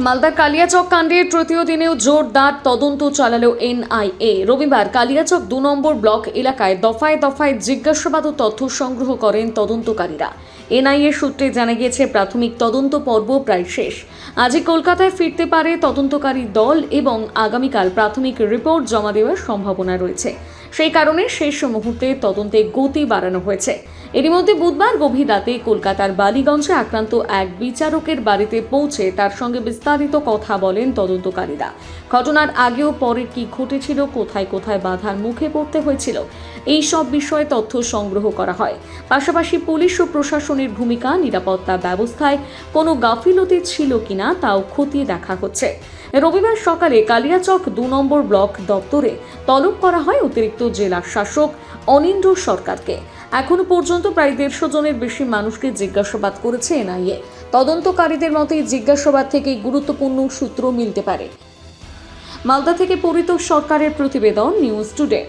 মালদার কালিয়াচক কাণ্ডের তৃতীয় দিনেও জোরদার তদন্ত চালালো এনআইএ। রবিবার কালিয়াচক ২ নম্বর ব্লক এলাকায় দফায় দফায় জিজ্ঞাসাবাদ ও তথ্য সংগ্রহ করেন তদন্তকারীরা। এনআইএ সূত্রে জানা গিয়েছে প্রাথমিক তদন্ত পর্ব প্রায় শেষ। আজই কলকাতায় ফিরতে পারে তদন্তকারী দল এবং আগামীকাল প্রাথমিক রিপোর্ট জমা দেওয়ার সম্ভাবনা রয়েছে। সেই কারণে শেষ মুহূর্তে তদন্তে গতি বাড়ানো হয়েছে। এরই মধ্যে বুধবার গভীর রাতে কলকাতার বালিগঞ্জে আক্রান্ত এক বিচারকের বাড়িতে পৌঁছে তার সঙ্গে বিস্তারিত কথা বলেন তদন্তকারীরা। ঘটনার আগেও পরে কি ঘটেছিল, কোথায় কোথায় বাধার মুখে পড়তে হয়েছিল, এই সব বিষয়ে তথ্য সংগ্রহ করা হয়। পাশাপাশি পুলিশ ও প্রশাসনের ভূমিকা, নিরাপত্তা ব্যবস্থায় কোনো গাফিলতি ছিল কিনা তাও খতিয়ে দেখা হচ্ছে। রবিবার সকালে কালিয়াচক ২ নম্বর ব্লক দপ্তরে তলব করা হয় অতিরিক্ত জেলা শাসক অনিন্দ্র সরকারকে। এখনো পর্যন্ত প্রায় ১৫০ জনের বেশি মানুষকে জিজ্ঞাসাবাদ করেছে এনআইএ। তদন্তকারীদের মতে জিজ্ঞাসাবাদ থেকে গুরুত্বপূর্ণ সূত্র মিলতে পারে। মালদা থেকে পরিতোষ সরকারের প্রতিবেদন, নিউজ টুডে।